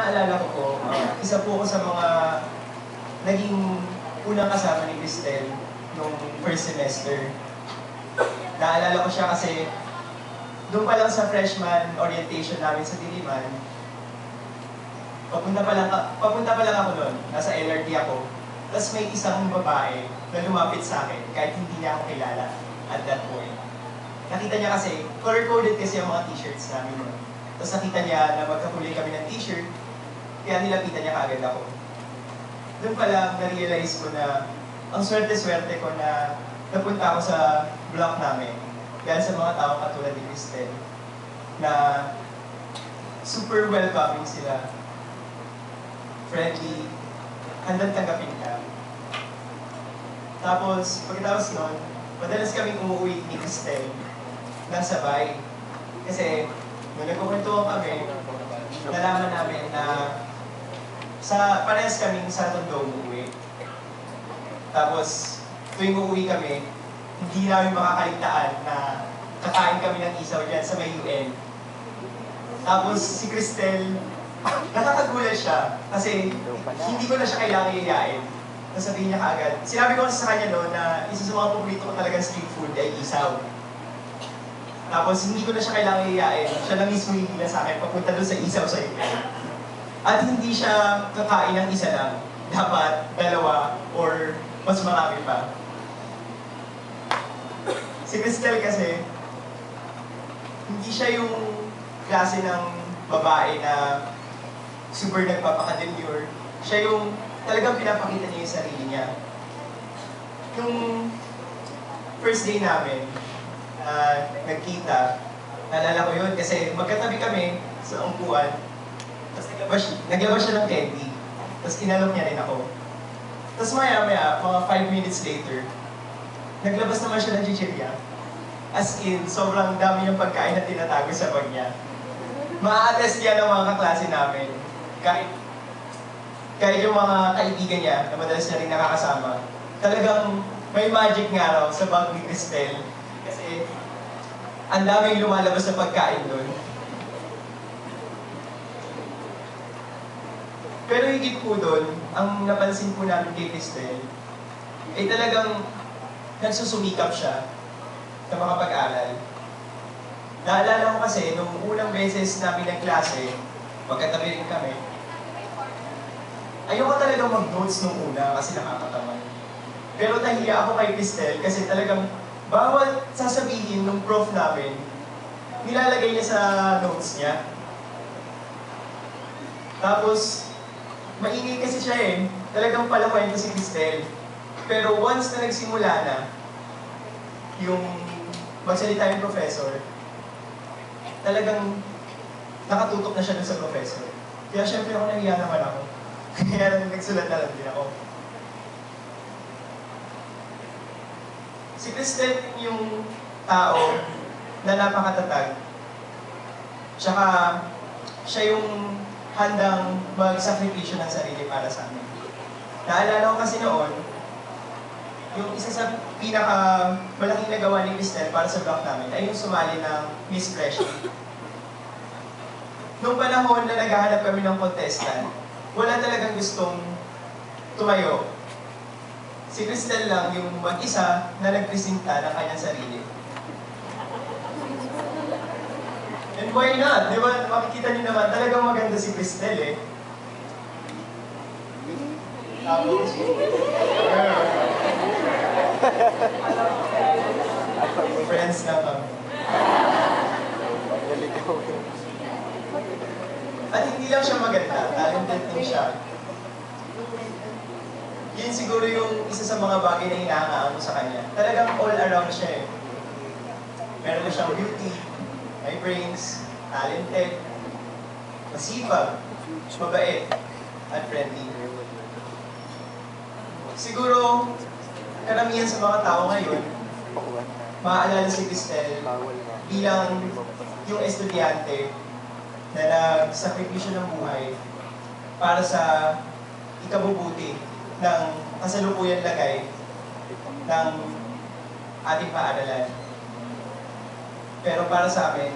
naalala ko po, isa po ako sa mga naging unang kasama ni Cristel nung first semester. Naalala ko siya kasi doon pa lang sa freshman orientation namin sa Diliman, papunta pa lang ako noon, nasa LRT ako. Tapos may isang babae na lumapit sa akin kahit hindi niya ako kilala at that point. Nakita niya kasi, color-coded kasi ang mga t-shirts namin noon. Tapos nakita niya na magkakulay kami ng t-shirt, kaya nilapitan niya kaagad ako. Doon pa lang na-realize ko na ang swerte-swerte ko na napunta ako sa block namin dahil sa mga tao katulad ni Cristel na super welcoming sila, friendly, handang tanggapin ka. Tapos, pagkatapos nun, madalas kaming umuwi ni Cristel ng sabay. Kasi, nung nagkukwentuhan kami, nalaman namin na parehas kaming sa Tondo umuwi. Tapos, tuwing uuwi kami, hindi namin makakaligtaan na kakain kami ng isaw dyan sa may UN. Tapos, si Cristel, nakakagulat siya kasi hindi ko na siya kailangan iyayain. Nasabihin niya kaagad. Sinabi ko sa kanya noon na isa sa mga paborito ko talagang street food ay isaw. Tapos hindi ko na siya kailangan iyayain. Siya lang mismo hihila sa akin papunta doon sa isaw sa UN. At hindi siya kakain ng isa lang. Dapat dalawa or mas marami pa. Si Cristel kasi, hindi siya yung klase ng babae na super nagpapakademure. Siya yung talagang pinapakita niya yung sarili niya. Yung first day namin, nagkita, naalala ko yun kasi magkatabi kami sa upuan. Tapos naglabas siya ng candy. Tapos inalok niya rin ako. Tapos maya-maya, mga 5 minutes later, naglabas naman siya ng chichirya. As in, sobrang dami ng pagkain na tinatago sa bag niya. Ma-attest yan ng mga kaklase namin. Kahit yung mga kaibigan niya, na madalas niya rin nakakasama, talagang may magic nga raw sa bag ni Cristel. Kasi, ang daming lumalabas na pagkain doon. Pero higit po doon, ang napansin po namin kay Cristel, ay talagang nagsusumikap siya na makapag-aral. Naalala ko kasi, nung unang beses namin nagklase, magkatabi rin kami, ayoko talagang mag-notes nung una kasi nakakatamad. Pero nahiya ako kay Cristel kasi talagang bawat sasabihin ng prof namin, nilalagay niya sa notes niya. Tapos, maingay kasi siya eh. Talagang palakwento si Cristel. Pero once na nagsimula na, yung magsalita yung professor, talagang nakatutok na siya dun sa professor. Kaya syempre ako nahiya naman ako. Kaya nagsulat na lang din ako. Si Cristel yung tao na napakatatag. Tsaka siya yung handang magsakripisyo ng sarili para sa amin. Naalala ko kasi noon, yung isa sa malaking nagawa ni Cristel para sa block namin ay yung sumali ng Miss Freshie. Noong panahon na naghahanap kami ng contestant, wala talagang gustong tumayo. Si Cristel lang yung mag-isa na nagpresinta ng kanyang sarili. And why not? Di ba, makikita niyo naman, talagang maganda si Cristel eh. Tapos, friends na kami. At hindi lang siya maganda, talented din siya. Yun siguro yung isa sa mga bagay na inaangaan ko sa kanya. Talagang all around siya eh. Meron na siyang beauty, may brains, talented, masipag, mabait, at friendly. Siguro, karamihan sa mga tao ngayon, maaalala si Cristel bilang yung estudyante na nagsakripisyo ng buhay para sa ikabubuti ng kasalukuyang lagay ng ating paaralan. Pero para sa amin,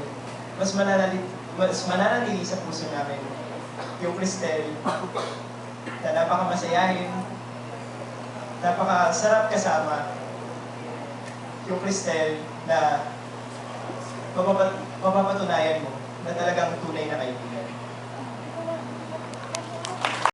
mas mananatili sa puso namin yung Cristel na napakamasayahin, napakasarap kasama. Yung Cristel na mapapatunayan mo na talagang tunay na kaibigan.